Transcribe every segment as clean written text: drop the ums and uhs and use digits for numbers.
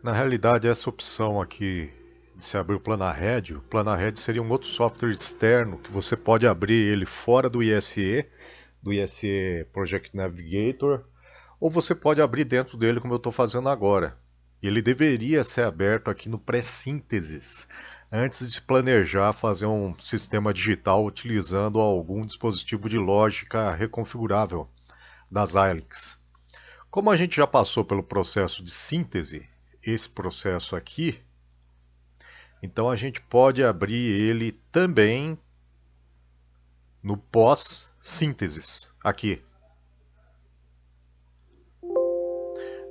Na realidade, essa opção aqui de se abrir o Planahead seria um outro software externo que você pode abrir ele fora do ISE Project Navigator, ou você pode abrir dentro dele como eu estou fazendo agora. Ele deveria ser aberto aqui no pré-sínteses, antes de planejar fazer um sistema digital utilizando algum dispositivo de lógica reconfigurável das ILIX. Como a gente já passou pelo processo de síntese, esse processo aqui, então a gente pode abrir ele também no pós-sínteses, aqui.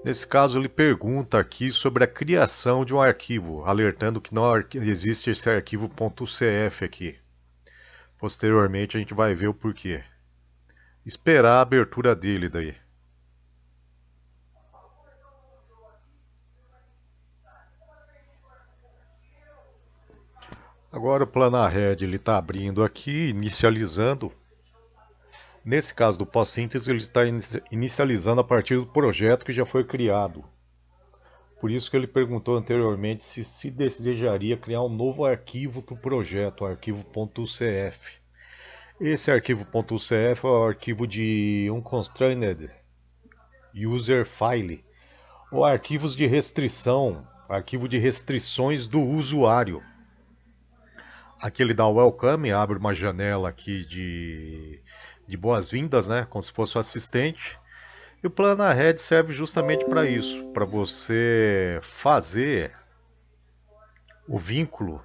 Nesse caso, ele pergunta aqui sobre a criação de um arquivo, alertando que não existe esse arquivo .cf aqui. Posteriormente, a gente vai ver o porquê. Esperar a abertura dele daí. Agora o Planahead ele está abrindo aqui, inicializando. Nesse caso do pós-síntese, ele está inicializando a partir do projeto que já foi criado. Por isso que ele perguntou anteriormente se desejaria criar um novo arquivo para o projeto, o arquivo .cf. Esse arquivo .cf é o arquivo de Unconstrained User File, ou arquivos de restrição, arquivo de restrições do usuário. Aqui ele dá o welcome, abre uma janela aqui de boas-vindas, né? Como se fosse o assistente. E o Planahead serve justamente para isso, para você fazer o vínculo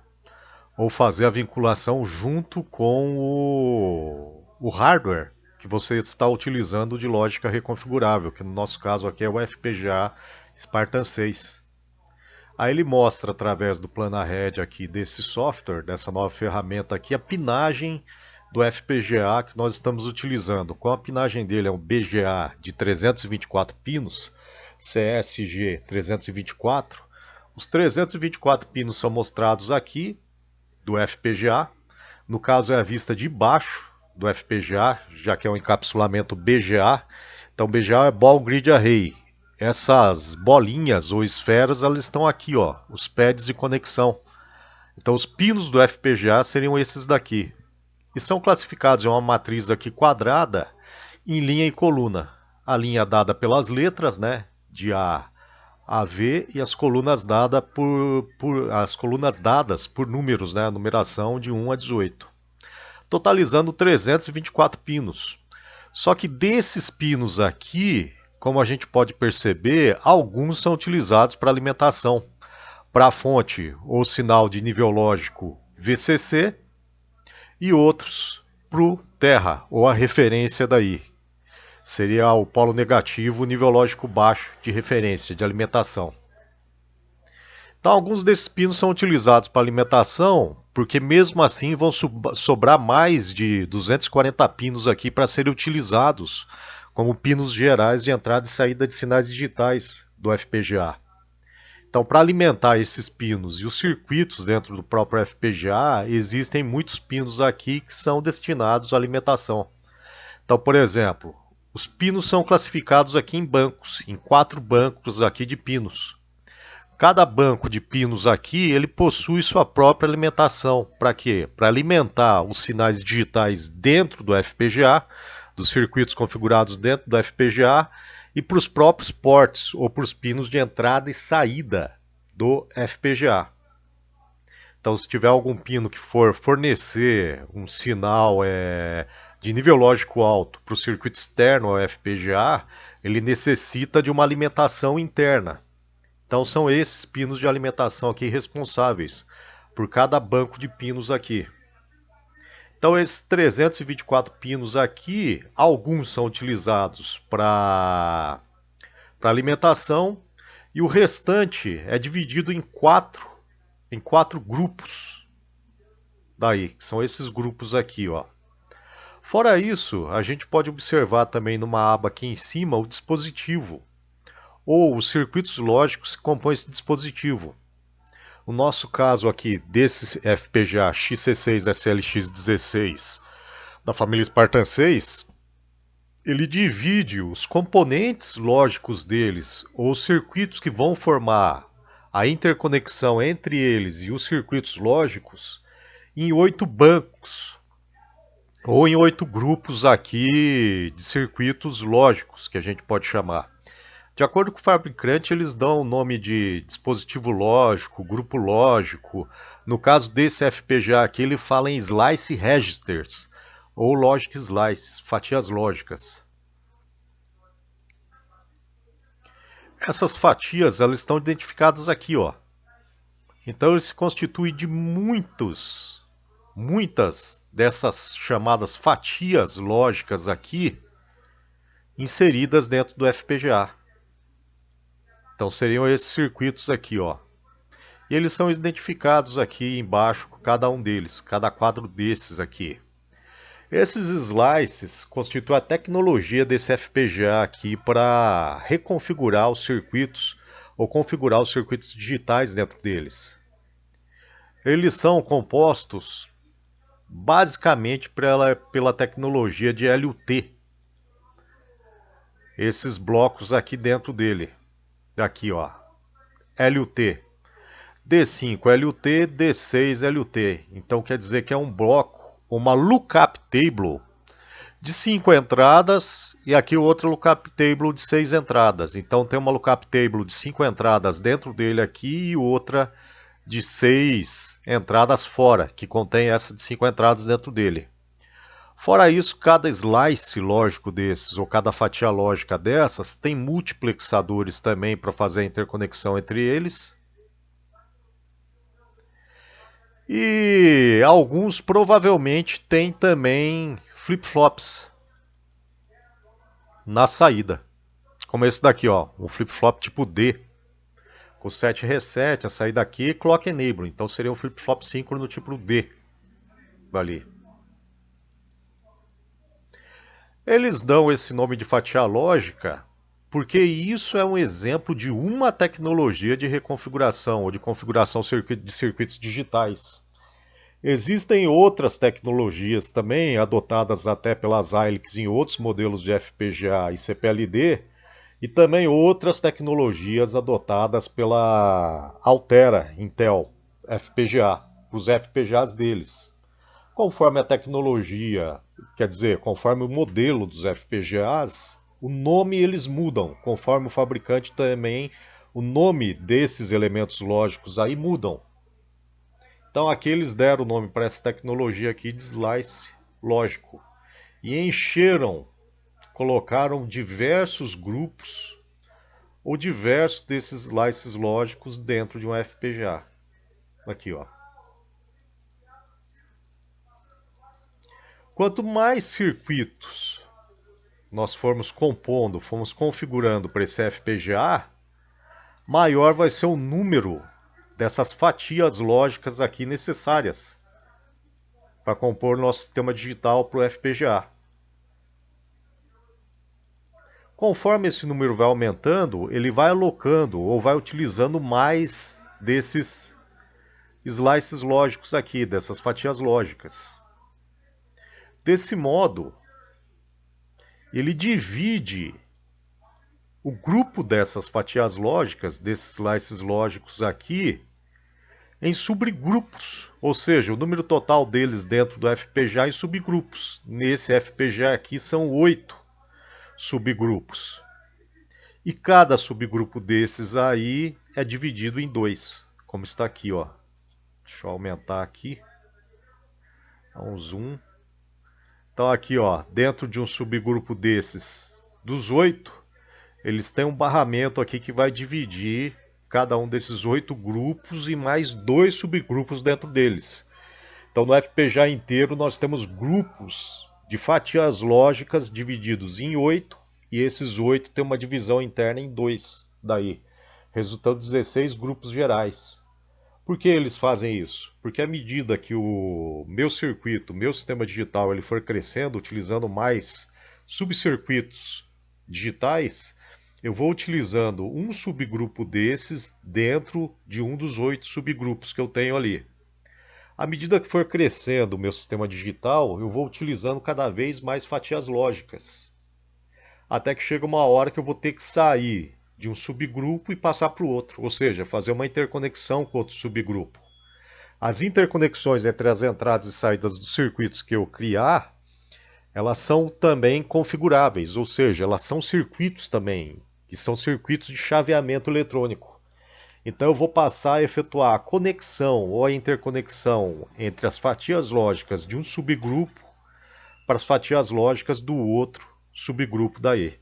ou fazer a vinculação junto com o hardware que você está utilizando de lógica reconfigurável, que no nosso caso aqui é o FPGA Spartan 6. Aí ele mostra através do Planahead aqui desse software, dessa nova ferramenta aqui, a pinagem do FPGA que nós estamos utilizando. Com a pinagem dele é um BGA de 324 pinos, CSG 324. Os 324 pinos são mostrados aqui do FPGA. No caso é a vista de baixo do FPGA, já que é um encapsulamento BGA. Então BGA é Ball Grid Array. Essas bolinhas ou esferas, elas estão aqui, ó, os pads de conexão. Então os pinos do FPGA seriam esses daqui. E são classificados em uma matriz aqui quadrada, em linha e coluna. A linha dada pelas letras, né, de A V, e as colunas dadas por números, né, a numeração de 1 a 18. Totalizando 324 pinos. Só que desses pinos aqui, como a gente pode perceber, alguns são utilizados para alimentação, para a fonte ou sinal de nível lógico VCC, e outros para o terra, ou a referência daí. Seria o polo negativo, nível lógico baixo de referência, de alimentação. Então, alguns desses pinos são utilizados para alimentação, porque mesmo assim vão sobrar mais de 240 pinos aqui para serem utilizados como pinos gerais de entrada e saída de sinais digitais do FPGA. Então, para alimentar esses pinos e os circuitos dentro do próprio FPGA, existem muitos pinos aqui que são destinados à alimentação. Então, por exemplo, os pinos são classificados aqui em bancos, em 4 bancos aqui de pinos. Cada banco de pinos aqui, ele possui sua própria alimentação. Para quê? Para alimentar os sinais digitais dentro do FPGA, dos circuitos configurados dentro do FPGA, e para os próprios ports, ou para os pinos de entrada e saída do FPGA. Então, se tiver algum pino que for fornecer um sinal de nível lógico alto para o circuito externo ao FPGA, ele necessita de uma alimentação interna. Então são esses pinos de alimentação aqui responsáveis por cada banco de pinos aqui. Então esses 324 pinos aqui, alguns são utilizados para alimentação e o restante é dividido em quatro grupos. Daí, que são esses grupos aqui, ó. Fora isso, a gente pode observar também numa aba aqui em cima o dispositivo, ou os circuitos lógicos que compõem esse dispositivo. O nosso caso aqui desse FPGA XC6-SLX16 da família Spartan 6, ele divide os componentes lógicos deles, ou os circuitos que vão formar a interconexão entre eles e os circuitos lógicos em 8 bancos, ou em 8 grupos aqui de circuitos lógicos, que a gente pode chamar. De acordo com o fabricante, eles dão o nome de dispositivo lógico, grupo lógico. No caso desse FPGA aqui, ele fala em slice registers, ou logic slices, fatias lógicas. Essas fatias, elas estão identificadas aqui, ó. Então ele se constitui de muitas dessas chamadas fatias lógicas aqui inseridas dentro do FPGA. Então seriam esses circuitos aqui, ó. E eles são identificados aqui embaixo com cada um deles, cada quadro desses aqui. Esses slices constituem a tecnologia desse FPGA aqui para reconfigurar os circuitos ou configurar os circuitos digitais dentro deles. Eles são compostos basicamente pela tecnologia de LUT. Esses blocos aqui dentro dele. Aqui, ó. LUT. D5 LUT, D6 LUT. Então quer dizer que é um bloco, uma lookup table de 5 entradas e aqui outra lookup table de 6 entradas. Então tem uma lookup table de 5 entradas dentro dele aqui e outra de 6 entradas fora, que contém essa de 5 entradas dentro dele. Fora isso, cada slice lógico desses, ou cada fatia lógica dessas, tem multiplexadores também para fazer a interconexão entre eles. E alguns provavelmente têm também flip-flops na saída. Como esse daqui, ó, um flip-flop tipo D. Com 7 reset, a saída aqui, clock enable. Então seria um flip-flop síncrono tipo D. Ali. Eles dão esse nome de fatia lógica porque isso é um exemplo de uma tecnologia de reconfiguração ou de configuração de circuitos digitais. Existem outras tecnologias também, adotadas até pela Xilinx em outros modelos de FPGA e CPLD, e também outras tecnologias adotadas pela Altera Intel FPGA, os FPGAs deles. Conforme a tecnologia, quer dizer, conforme o modelo dos FPGAs, o nome eles mudam, conforme o fabricante também, o nome desses elementos lógicos aí mudam. Então aqui eles deram o nome para essa tecnologia aqui de slice lógico. E encheram, colocaram diversos grupos ou diversos desses slices lógicos dentro de um FPGA. Aqui, ó. Quanto mais circuitos nós formos compondo, formos configurando para esse FPGA, maior vai ser o número dessas fatias lógicas aqui necessárias para compor nosso sistema digital para o FPGA. Conforme esse número vai aumentando, ele vai alocando ou vai utilizando mais desses slices lógicos aqui, dessas fatias lógicas. Desse modo, ele divide o grupo dessas fatias lógicas, desses slices lógicos aqui, em subgrupos, ou seja, o número total deles dentro do FPGA em subgrupos. Nesse FPGA aqui são 8 subgrupos. E cada subgrupo desses aí é dividido em 2, como está aqui, ó. Deixa eu aumentar aqui. Dá um zoom. Então aqui, ó, dentro de um subgrupo desses, dos 8, eles têm um barramento aqui que vai dividir cada um desses 8 grupos e mais 2 subgrupos dentro deles. Então no FPGA inteiro nós temos grupos de fatias lógicas divididos em 8 e esses 8 têm uma divisão interna em 2 daí, resultando 16 grupos gerais. Por que eles fazem isso? Porque à medida que o meu circuito, o meu sistema digital, ele for crescendo, utilizando mais subcircuitos digitais, eu vou utilizando um subgrupo desses dentro de um dos 8 subgrupos que eu tenho ali. À medida que for crescendo o meu sistema digital, eu vou utilizando cada vez mais fatias lógicas. Até que chega uma hora que eu vou ter que sair de um subgrupo e passar para o outro, ou seja, fazer uma interconexão com outro subgrupo. As interconexões entre as entradas e saídas dos circuitos que eu criar, elas são também configuráveis, ou seja, elas são circuitos também, que são circuitos de chaveamento eletrônico. Então eu vou passar a efetuar a conexão ou a interconexão entre as fatias lógicas de um subgrupo para as fatias lógicas do outro subgrupo daí.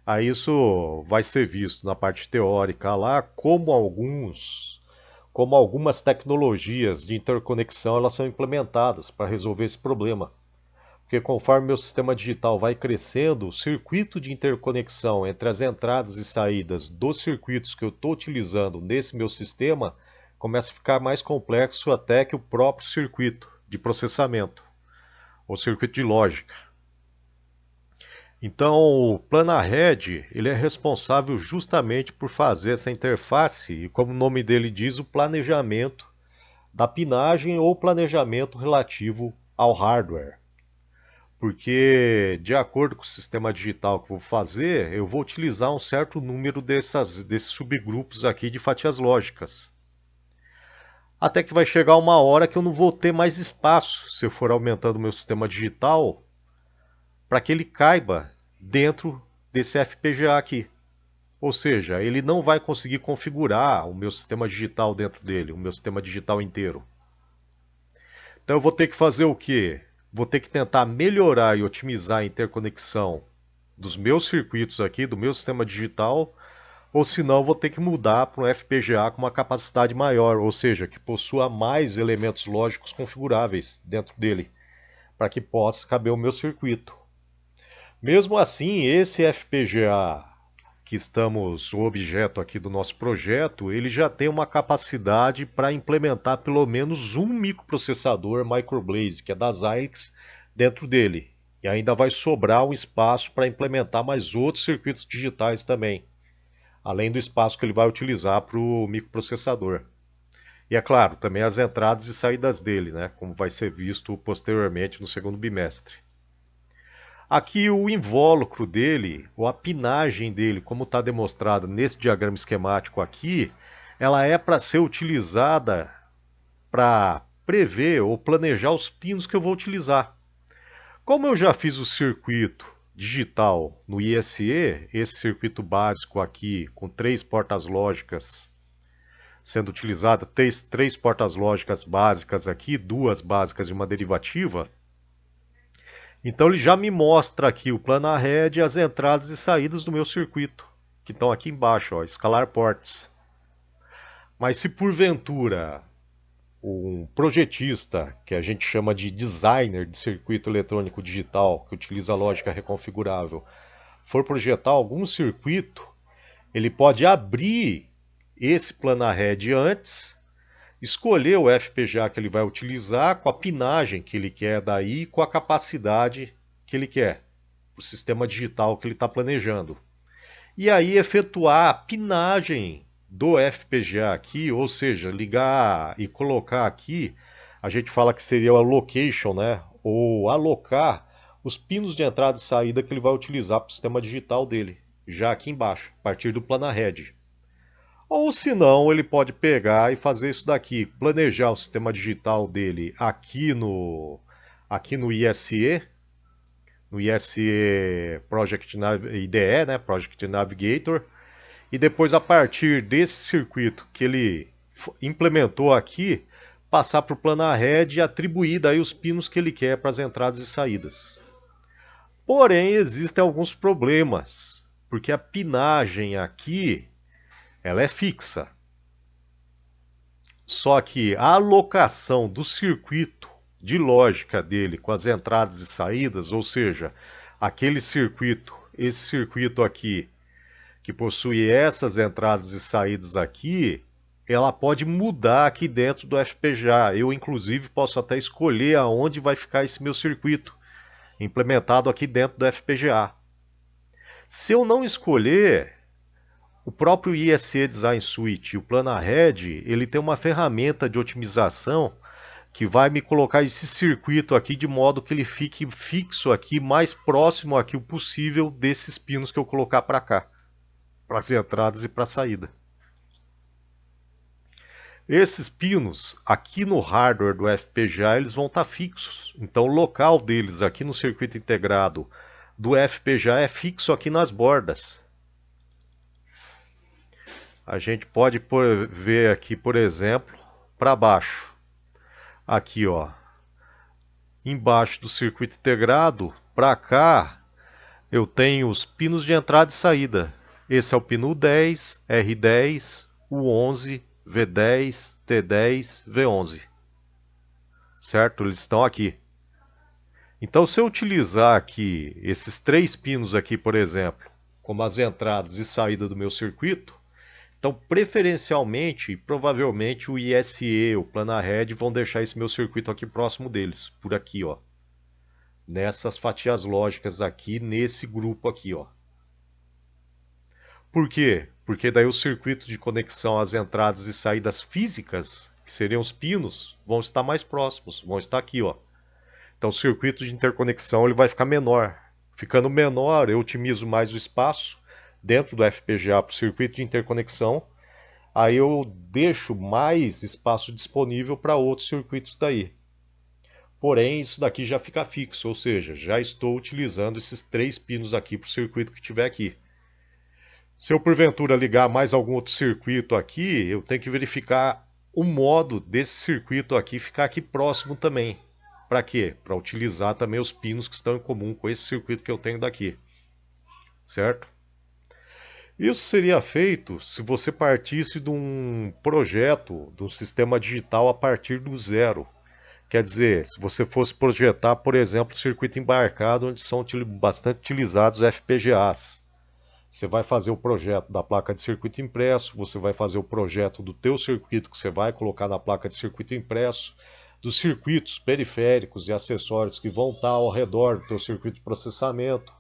Aí isso vai ser visto na parte teórica lá, como algumas tecnologias de interconexão elas são implementadas para resolver esse problema. Porque conforme meu sistema digital vai crescendo, o circuito de interconexão entre as entradas e saídas dos circuitos que eu estou utilizando nesse meu sistema começa a ficar mais complexo até que o próprio circuito de processamento, ou circuito de lógica. Então, o PlanaRed ele é responsável justamente por fazer essa interface e, como o nome dele diz, o planejamento da pinagem ou planejamento relativo ao hardware. Porque, de acordo com o sistema digital que eu vou fazer, eu vou utilizar um certo número desses subgrupos aqui de fatias lógicas. Até que vai chegar uma hora que eu não vou ter mais espaço, se eu for aumentando o meu sistema digital, para que ele caiba dentro desse FPGA aqui. Ou seja, ele não vai conseguir configurar o meu sistema digital dentro dele, o meu sistema digital inteiro. Então eu vou ter que fazer o quê? Vou ter que tentar melhorar e otimizar a interconexão dos meus circuitos aqui, do meu sistema digital, ou senão vou ter que mudar para um FPGA com uma capacidade maior, ou seja, que possua mais elementos lógicos configuráveis dentro dele, para que possa caber o meu circuito. Mesmo assim, esse FPGA o objeto aqui do nosso projeto, ele já tem uma capacidade para implementar pelo menos um microprocessador Microblaze, que é da Xilinx, dentro dele. E ainda vai sobrar um espaço para implementar mais outros circuitos digitais também, além do espaço que ele vai utilizar para o microprocessador. E é claro, também as entradas e saídas dele, né, como vai ser visto posteriormente no segundo bimestre. Aqui o invólucro dele, ou a pinagem dele, como está demonstrado nesse diagrama esquemático aqui, ela é para ser utilizada para prever ou planejar os pinos que eu vou utilizar. Como eu já fiz o circuito digital no ISE, esse circuito básico aqui com 3 portas lógicas sendo utilizada, 3 portas lógicas básicas aqui, 2 básicas e uma derivativa, então ele já me mostra aqui o PlanaRed e as entradas e saídas do meu circuito, que estão aqui embaixo, ó, Scalar Ports. Mas se porventura um projetista, que a gente chama de designer de circuito eletrônico digital, que utiliza lógica reconfigurável, for projetar algum circuito, ele pode abrir esse PlanaRed antes, escolher o FPGA que ele vai utilizar, com a pinagem que ele quer daí, com a capacidade que ele quer, o sistema digital que ele está planejando. E aí efetuar a pinagem do FPGA aqui, ou seja, ligar e colocar aqui, a gente fala que seria o allocation, né? Ou alocar os pinos de entrada e saída que ele vai utilizar para o sistema digital dele, já aqui embaixo, a partir do PlanaRed. Ou se não, ele pode pegar e fazer isso daqui, planejar o sistema digital dele aqui no ISE, no ISE Project IDE, né, Project Navigator, e depois a partir desse circuito que ele implementou aqui, passar para o PlanaRed e atribuir daí os pinos que ele quer para as entradas e saídas. Porém, existem alguns problemas, porque a pinagem aqui ela é fixa. Só que a alocação do circuito de lógica dele com as entradas e saídas, ou seja, esse circuito aqui, que possui essas entradas e saídas aqui, ela pode mudar aqui dentro do FPGA. Eu, inclusive, posso até escolher aonde vai ficar esse meu circuito, implementado aqui dentro do FPGA. Se eu não escolher, o próprio ISE Design Suite, o PlanaRed, ele tem uma ferramenta de otimização que vai me colocar esse circuito aqui de modo que ele fique fixo aqui, mais próximo aqui o possível desses pinos que eu colocar para cá. para as entradas e para a saída. Esses pinos aqui no hardware do FPGA eles vão estar fixos. Então o local deles aqui no circuito integrado do FPGA é fixo aqui nas bordas. A gente pode ver aqui, por exemplo, para baixo. Aqui, ó, embaixo do circuito integrado, para cá, eu tenho os pinos de entrada e saída. Esse é o pino U10, R10, U11, V10, T10, V11. Certo? Eles estão aqui. Então, se eu utilizar aqui esses 3 pinos aqui, por exemplo, como as entradas e saída do meu circuito, então, preferencialmente, provavelmente o ISE, o Planahead, vão deixar esse meu circuito aqui próximo deles, por aqui, ó. Nessas fatias lógicas aqui, nesse grupo aqui, ó. Por quê? Porque daí o circuito de conexão às entradas e saídas físicas, que seriam os pinos, vão estar mais próximos, vão estar aqui, ó. Então, o circuito de interconexão ele vai ficar menor. Ficando menor, eu otimizo mais o espaço dentro do FPGA para o circuito de interconexão. Aí eu deixo mais espaço disponível para outros circuitos daí. Porém, isso daqui já fica fixo, ou seja, já estou utilizando esses 3 pinos aqui para o circuito que tiver aqui. Se eu porventura ligar mais algum outro circuito aqui, eu tenho que verificar o modo desse circuito aqui ficar aqui próximo também. Para quê? Para utilizar também os pinos que estão em comum com esse circuito que eu tenho daqui. Certo? Isso seria feito se você partisse de um projeto, de um sistema digital a partir do zero. Quer dizer, se você fosse projetar, por exemplo, circuito embarcado, onde são bastante utilizados FPGAs. Você vai fazer o projeto da placa de circuito impresso, você vai fazer o projeto do teu circuito que você vai colocar na placa de circuito impresso, dos circuitos periféricos e acessórios que vão estar ao redor do teu circuito de processamento.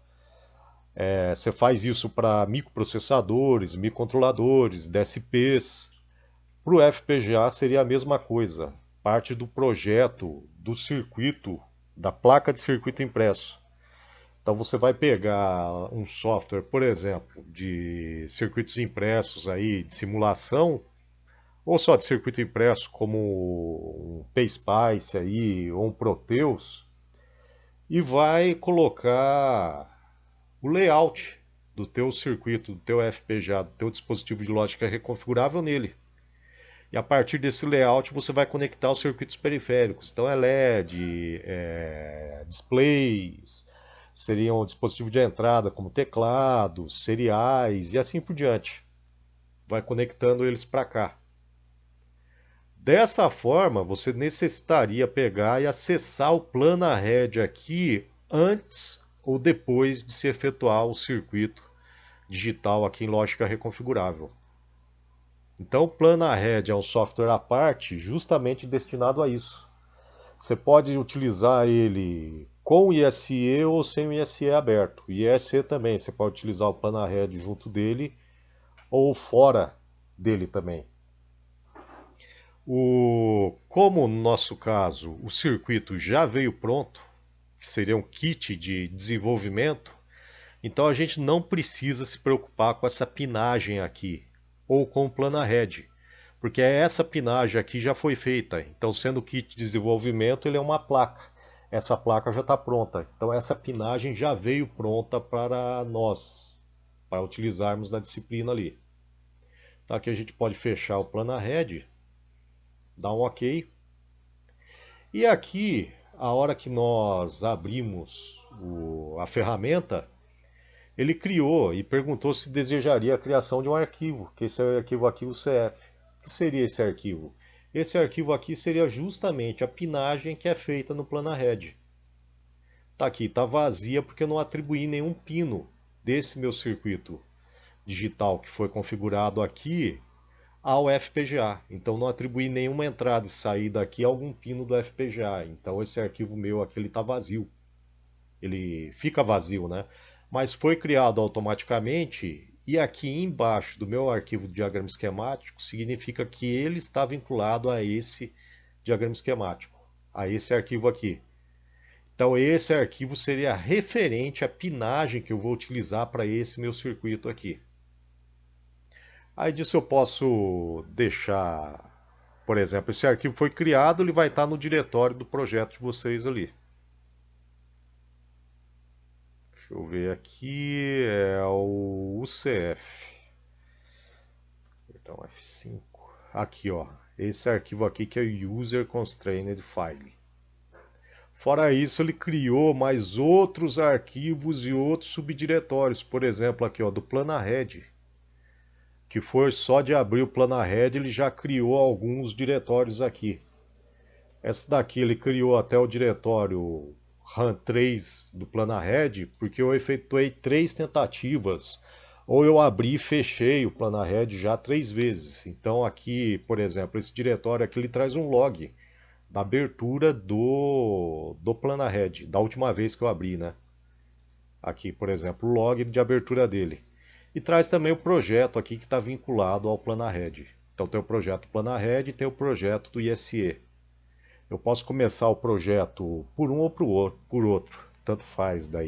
Você faz isso para microprocessadores, microcontroladores, DSPs. Para o FPGA seria a mesma coisa, parte do projeto do circuito, da placa de circuito impresso. Então você vai pegar um software, por exemplo, de circuitos impressos aí, de simulação, ou só de circuito impresso como um PSpice aí, ou um Proteus, e vai colocar o layout do teu circuito, do teu FPGA, do teu dispositivo de lógica reconfigurável nele. E a partir desse layout você vai conectar os circuitos periféricos. Então é LED, displays, seriam o dispositivo de entrada como teclados, seriais e assim por diante. Vai conectando eles para cá. Dessa forma, você necessitaria pegar e acessar o Planahead aqui antes ou depois de se efetuar o circuito digital aqui em lógica reconfigurável. Então, o Planahead é um software à parte justamente destinado a isso. Você pode utilizar ele com ISE ou sem o ISE aberto. O ISE também, você pode utilizar o Planahead junto dele ou fora dele também. Como no nosso caso o circuito já veio pronto, que seria um kit de desenvolvimento, então a gente não precisa se preocupar com essa pinagem aqui, ou com o Planahead, porque essa pinagem aqui já foi feita. Então, sendo kit de desenvolvimento, ele é uma placa. Essa placa já está pronta. Então, essa pinagem já veio pronta para nós, para utilizarmos na disciplina ali. Então, aqui a gente pode fechar o Planahead, dar um OK. E aqui, a hora que nós abrimos a ferramenta, ele criou e perguntou se desejaria a criação de um arquivo, que esse é o arquivo aqui, o CF. O que seria esse arquivo? Esse arquivo aqui seria justamente a pinagem que é feita no Planahead. Está aqui, está vazia porque eu não atribuí nenhum pino desse meu circuito digital que foi configurado aqui ao FPGA. Então não atribuí nenhuma entrada e saída aqui a algum pino do FPGA. Então esse arquivo meu aqui está vazio. Ele fica vazio, né? Mas foi criado automaticamente e aqui embaixo do meu arquivo de diagrama esquemático significa que ele está vinculado a esse diagrama esquemático, a esse arquivo aqui. Então esse arquivo seria referente à pinagem que eu vou utilizar para esse meu circuito aqui. Aí disso eu posso deixar, por exemplo, esse arquivo foi criado, ele vai estar no diretório do projeto de vocês ali. Deixa eu ver aqui, é o UCF. Então F5. Aqui, ó. Esse arquivo aqui que é o User Constrained File. Fora isso, ele criou mais outros arquivos e outros subdiretórios. Por exemplo, aqui, ó, do Planahead. Que foi só de abrir o Planahead, ele já criou alguns diretórios aqui. Essa daqui ele criou até o diretório RAM3 do Planahead, porque eu efetuei 3 tentativas, ou eu abri e fechei o Planahead já 3 vezes. Então aqui, por exemplo, esse diretório aqui ele traz um log da abertura do Planahead, da última vez que eu abri, né? Aqui, por exemplo, o log de abertura dele. E traz também o projeto aqui que está vinculado ao Planahead. Então tem o projeto Planahead e tem o projeto do ISE. Eu posso começar o projeto por um ou por outro, tanto faz daí.